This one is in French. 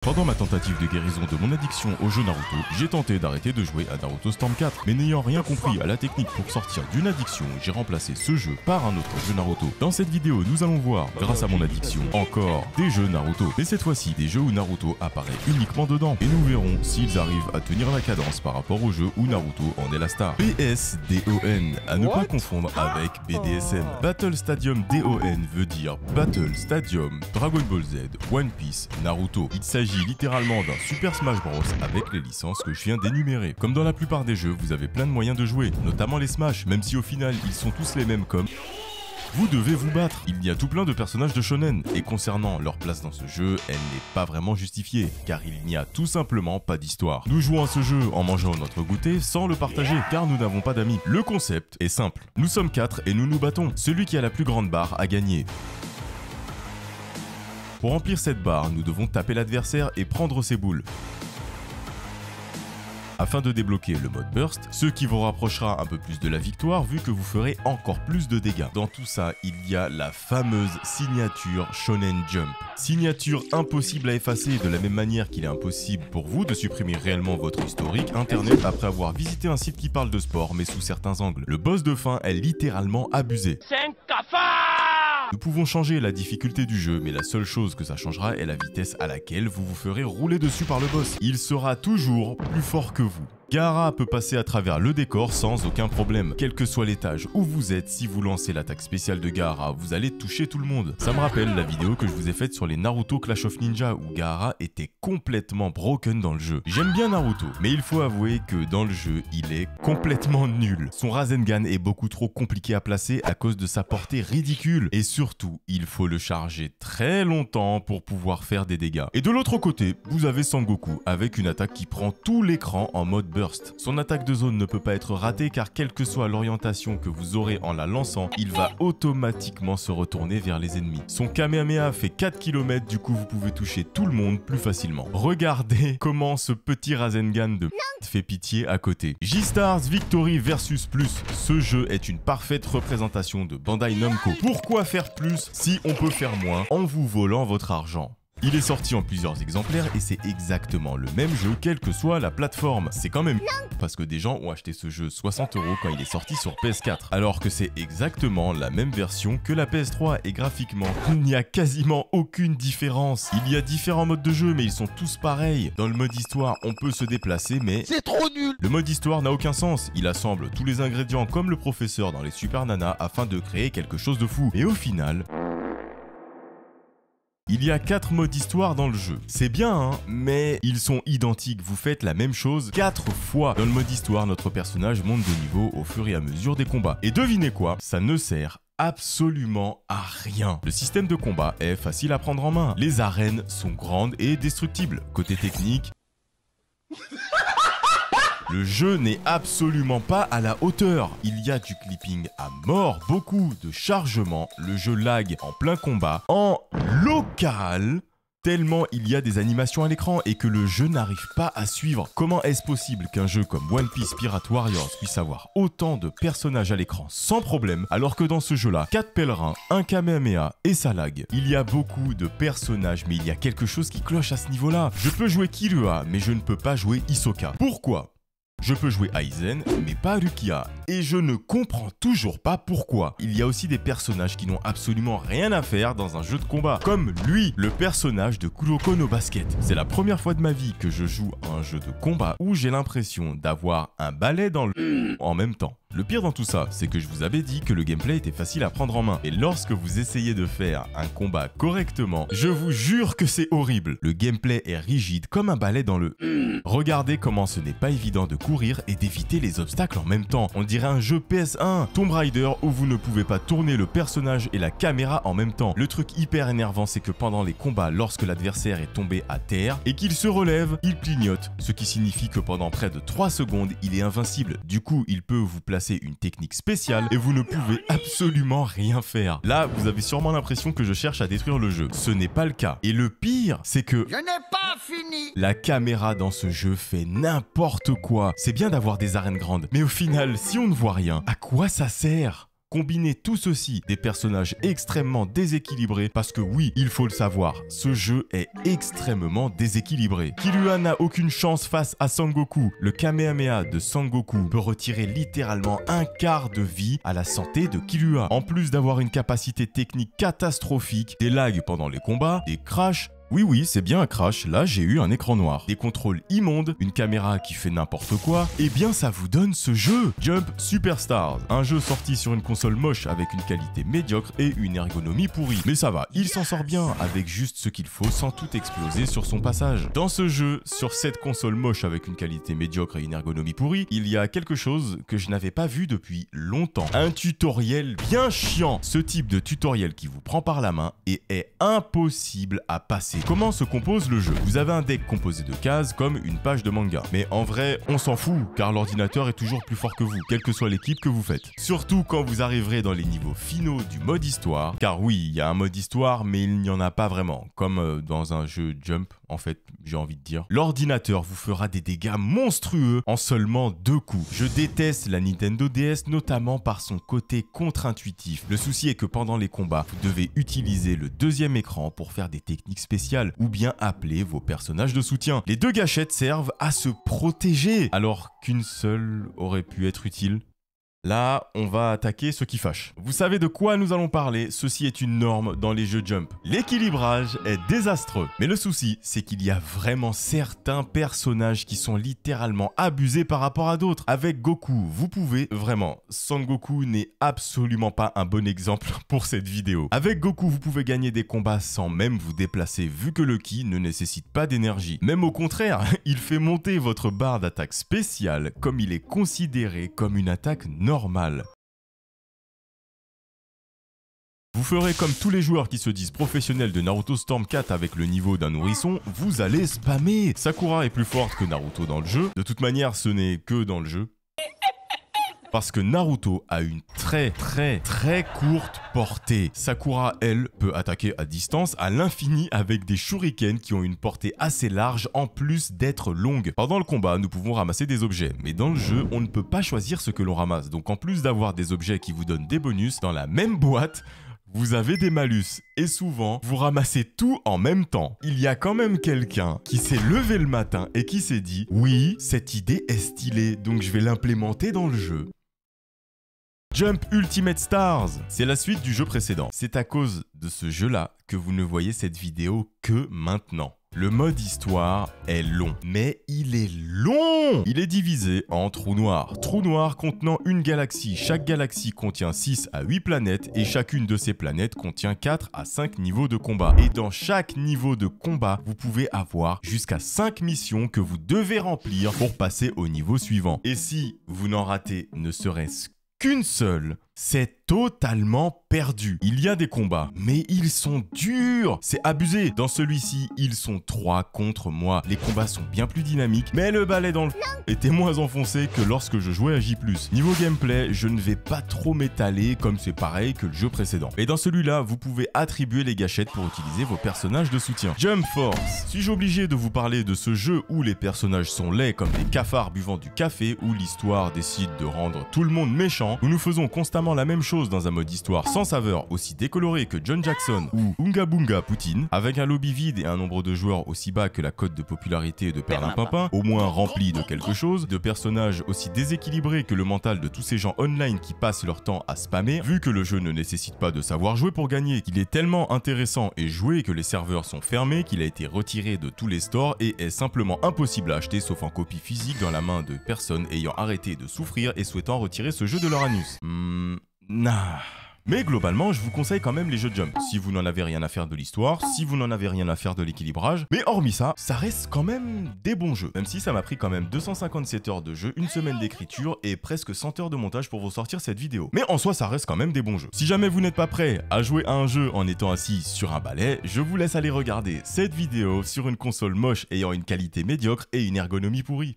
Pendant ma tentative de guérison de mon addiction au jeu Naruto, j'ai tenté d'arrêter de jouer à Naruto Storm 4, mais n'ayant rien compris à la technique pour sortir d'une addiction, j'ai remplacé ce jeu par un autre jeu Naruto. Dans cette vidéo, nous allons voir, grâce à mon addiction, encore des jeux Naruto, mais cette fois-ci des jeux où Naruto apparaît uniquement dedans, et nous verrons s'ils arrivent à tenir la cadence par rapport au jeu où Naruto en est la star. BSDON, à ne pas confondre avec BDSM. Battle Stadium DON veut dire Battle Stadium Dragon Ball Z, One Piece, Naruto. Il s'agit littéralement d'un Super Smash Bros avec les licences que je viens d'énumérer. Comme dans la plupart des jeux, vous avez plein de moyens de jouer, notamment les Smash, même si au final ils sont tous les mêmes comme... Vous devez vous battre. Il y a tout plein de personnages de shonen, et concernant leur place dans ce jeu, elle n'est pas vraiment justifiée, car il n'y a tout simplement pas d'histoire. Nous jouons à ce jeu en mangeant notre goûter sans le partager, car nous n'avons pas d'amis. Le concept est simple. Nous sommes 4 et nous nous battons. Celui qui a la plus grande barre a gagné. Pour remplir cette barre, nous devons taper l'adversaire et prendre ses boules. Afin de débloquer le mode burst, ce qui vous rapprochera un peu plus de la victoire vu que vous ferez encore plus de dégâts. Dans tout ça, il y a la fameuse signature Shonen Jump. Signature impossible à effacer de la même manière qu'il est impossible pour vous de supprimer réellement votre historique internet après avoir visité un site qui parle de sport mais sous certains angles. Le boss de fin est littéralement abusé. C'est un cafard! Nous pouvons changer la difficulté du jeu, mais la seule chose que ça changera est la vitesse à laquelle vous vous ferez rouler dessus par le boss. Il sera toujours plus fort que vous. Gaara peut passer à travers le décor sans aucun problème. Quel que soit l'étage où vous êtes, si vous lancez l'attaque spéciale de Gaara, vous allez toucher tout le monde. Ça me rappelle la vidéo que je vous ai faite sur les Naruto Clash of Ninja où Gaara était complètement broken dans le jeu. J'aime bien Naruto, mais il faut avouer que dans le jeu, il est complètement nul. Son Rasengan est beaucoup trop compliqué à placer à cause de sa portée ridicule. Et surtout, il faut le charger très longtemps pour pouvoir faire des dégâts. Et de l'autre côté, vous avez Sangoku avec une attaque qui prend tout l'écran en mode burst. Son attaque de zone ne peut pas être ratée car quelle que soit l'orientation que vous aurez en la lançant, il va automatiquement se retourner vers les ennemis. Son Kamehameha fait 4 km, du coup vous pouvez toucher tout le monde plus facilement. Regardez comment ce petit Rasengan de fait pitié à côté. J-Stars Victory Versus Plus. Ce jeu est une parfaite représentation de Bandai Namco. Pourquoi faire plus si on peut faire moins en vous volant votre argent ? Il est sorti en plusieurs exemplaires et c'est exactement le même jeu quelle que soit la plateforme. C'est quand même parce que des gens ont acheté ce jeu 60 € quand il est sorti sur PS4. Alors que c'est exactement la même version que la PS3 et graphiquement, il n'y a quasiment aucune différence. Il y a différents modes de jeu mais ils sont tous pareils. Dans le mode histoire, on peut se déplacer mais... c'est trop nul! Le mode histoire n'a aucun sens. Il assemble tous les ingrédients comme le professeur dans les Super Nana afin de créer quelque chose de fou. Et au final... il y a 4 modes histoire dans le jeu. C'est bien, hein, mais ils sont identiques. Vous faites la même chose 4 fois. Dans le mode histoire, notre personnage monte de niveau au fur et à mesure des combats. Et devinez quoi? Ça ne sert absolument à rien. Le système de combat est facile à prendre en main. Les arènes sont grandes et destructibles. Côté technique... le jeu n'est absolument pas à la hauteur. Il y a du clipping à mort, beaucoup de chargement, le jeu lag en plein combat, en local, tellement il y a des animations à l'écran et que le jeu n'arrive pas à suivre. Comment est-ce possible qu'un jeu comme One Piece Pirate Warriors puisse avoir autant de personnages à l'écran sans problème, alors que dans ce jeu-là, 4 pèlerins, un Kamehameha et ça lag. Il y a beaucoup de personnages, mais il y a quelque chose qui cloche à ce niveau-là. Je peux jouer Killua, mais je ne peux pas jouer Hisoka. Pourquoi ? Je peux jouer Aizen, mais pas Rukia. Et je ne comprends toujours pas pourquoi. Il y a aussi des personnages qui n'ont absolument rien à faire dans un jeu de combat. Comme lui, le personnage de Kuroko no Basket. C'est la première fois de ma vie que je joue à un jeu de combat où j'ai l'impression d'avoir un balai dans le... en même temps. Le pire dans tout ça, c'est que je vous avais dit que le gameplay était facile à prendre en main. Et lorsque vous essayez de faire un combat correctement, je vous jure que c'est horrible. Le gameplay est rigide comme un balai dans le... Regardez comment ce n'est pas évident de courir et d'éviter les obstacles en même temps. On dirait un jeu PS1, Tomb Raider, où vous ne pouvez pas tourner le personnage et la caméra en même temps. Le truc hyper énervant, c'est que pendant les combats, lorsque l'adversaire est tombé à terre et qu'il se relève, il clignote. Ce qui signifie que pendant près de 3 secondes, il est invincible. Du coup, il peut vous placer une technique spéciale et vous ne pouvez absolument rien faire. Là, vous avez sûrement l'impression que je cherche à détruire le jeu. Ce n'est pas le cas. Et le pire, c'est que... je n'ai pas fini! La caméra dans ce jeu fait n'importe quoi. C'est bien d'avoir des arènes grandes, mais au final, si on ne voit rien, à quoi ça sert ? Combinez tout ceci, des personnages extrêmement déséquilibrés, parce que oui, il faut le savoir, ce jeu est extrêmement déséquilibré. Killua n'a aucune chance face à Sangoku. Le Kamehameha de Sangoku peut retirer littéralement un quart de vie à la santé de Killua. En plus d'avoir une capacité technique catastrophique, des lags pendant les combats, des crashs. Oui, c'est bien un crash, là j'ai eu un écran noir. Des contrôles immondes, une caméra qui fait n'importe quoi, et bien ça vous donne ce jeu, Jump Superstars. Un jeu sorti sur une console moche avec une qualité médiocre et une ergonomie pourrie. Mais ça va, il s'en sort bien avec juste ce qu'il faut sans tout exploser sur son passage. Dans ce jeu, sur cette console moche avec une qualité médiocre et une ergonomie pourrie, il y a quelque chose que je n'avais pas vu depuis longtemps. Un tutoriel bien chiant. Ce type de tutoriel qui vous prend par la main et est impossible à passer. Comment se compose le jeu? Vous avez un deck composé de cases comme une page de manga. Mais en vrai, on s'en fout, car l'ordinateur est toujours plus fort que vous, quelle que soit l'équipe que vous faites. Surtout quand vous arriverez dans les niveaux finaux du mode histoire, car oui, il y a un mode histoire, mais il n'y en a pas vraiment, comme dans un jeu Jump, en fait, j'ai envie de dire. L'ordinateur vous fera des dégâts monstrueux en seulement 2 coups. Je déteste la Nintendo DS, notamment par son côté contre-intuitif. Le souci est que pendant les combats, vous devez utiliser le deuxième écran pour faire des techniques spéciales ou bien appeler vos personnages de soutien. Les 2 gâchettes servent à se protéger, alors qu'une seule aurait pu être utile. Là, on va attaquer ce qui fâche. Vous savez de quoi nous allons parler, ceci est une norme dans les jeux Jump. L'équilibrage est désastreux. Mais le souci, c'est qu'il y a vraiment certains personnages qui sont littéralement abusés par rapport à d'autres. Avec Goku, vous pouvez vraiment... Sangoku n'est absolument pas un bon exemple pour cette vidéo. Avec Goku, vous pouvez gagner des combats sans même vous déplacer, vu que le ki ne nécessite pas d'énergie. Même au contraire, il fait monter votre barre d'attaque spéciale, comme il est considéré comme une attaque normale. Vous ferez comme tous les joueurs qui se disent professionnels de Naruto Storm 4 avec le niveau d'un nourrisson, vous allez spammer. Sakura est plus forte que Naruto dans le jeu, de toute manière ce n'est que dans le jeu. Parce que Naruto a une très courte portée. Sakura, elle, peut attaquer à distance à l'infini avec des shurikens qui ont une portée assez large en plus d'être longue. Pendant le combat, nous pouvons ramasser des objets, mais dans le jeu, on ne peut pas choisir ce que l'on ramasse. Donc en plus d'avoir des objets qui vous donnent des bonus, dans la même boîte, vous avez des malus et souvent, vous ramassez tout en même temps. Il y a quand même quelqu'un qui s'est levé le matin et qui s'est dit « Oui, cette idée est stylée, donc je vais l'implémenter dans le jeu ». Jump Ultimate Stars, c'est la suite du jeu précédent. C'est à cause de ce jeu-là que vous ne voyez cette vidéo que maintenant. Le mode histoire est long, mais il est long! Il est divisé en trous noirs. Trous noirs contenant une galaxie. Chaque galaxie contient 6 à 8 planètes et chacune de ces planètes contient 4 à 5 niveaux de combat. Et dans chaque niveau de combat, vous pouvez avoir jusqu'à 5 missions que vous devez remplir pour passer au niveau suivant. Et si vous n'en ratez ne serait-ce qu'une seule, c'est totalement perdu. Il y a des combats, mais ils sont durs. C'est abusé. Dans celui-ci, ils sont 3 contre moi. Les combats sont bien plus dynamiques, mais le balai dans le était moins enfoncé que lorsque je jouais à J+. Niveau gameplay, je ne vais pas trop m'étaler comme c'est pareil que le jeu précédent. Et dans celui-là, vous pouvez attribuer les gâchettes pour utiliser vos personnages de soutien. Jump Force. Suis-je obligé de vous parler de ce jeu où les personnages sont laids comme des cafards buvant du café, où l'histoire décide de rendre tout le monde méchant, où nous faisons constamment la même chose dans un mode histoire sans saveur aussi décoloré que John Jackson ou Unga Bunga Poutine, avec un lobby vide et un nombre de joueurs aussi bas que la cote de popularité de Perlimpinpin, au moins rempli de quelque chose, de personnages aussi déséquilibrés que le mental de tous ces gens online qui passent leur temps à spammer, vu que le jeu ne nécessite pas de savoir jouer pour gagner, qu'il est tellement intéressant et joué que les serveurs sont fermés, qu'il a été retiré de tous les stores et est simplement impossible à acheter sauf en copie physique dans la main de personnes ayant arrêté de souffrir et souhaitant retirer ce jeu de leur anus. Nah. Mais globalement, je vous conseille quand même les jeux Jump, si vous n'en avez rien à faire de l'histoire, si vous n'en avez rien à faire de l'équilibrage. Mais hormis ça, ça reste quand même des bons jeux. Même si ça m'a pris quand même 257 heures de jeu, une semaine d'écriture et presque 100 heures de montage pour vous sortir cette vidéo. Mais en soi, ça reste quand même des bons jeux. Si jamais vous n'êtes pas prêt à jouer à un jeu en étant assis sur un balai, je vous laisse aller regarder cette vidéo sur une console moche ayant une qualité médiocre et une ergonomie pourrie.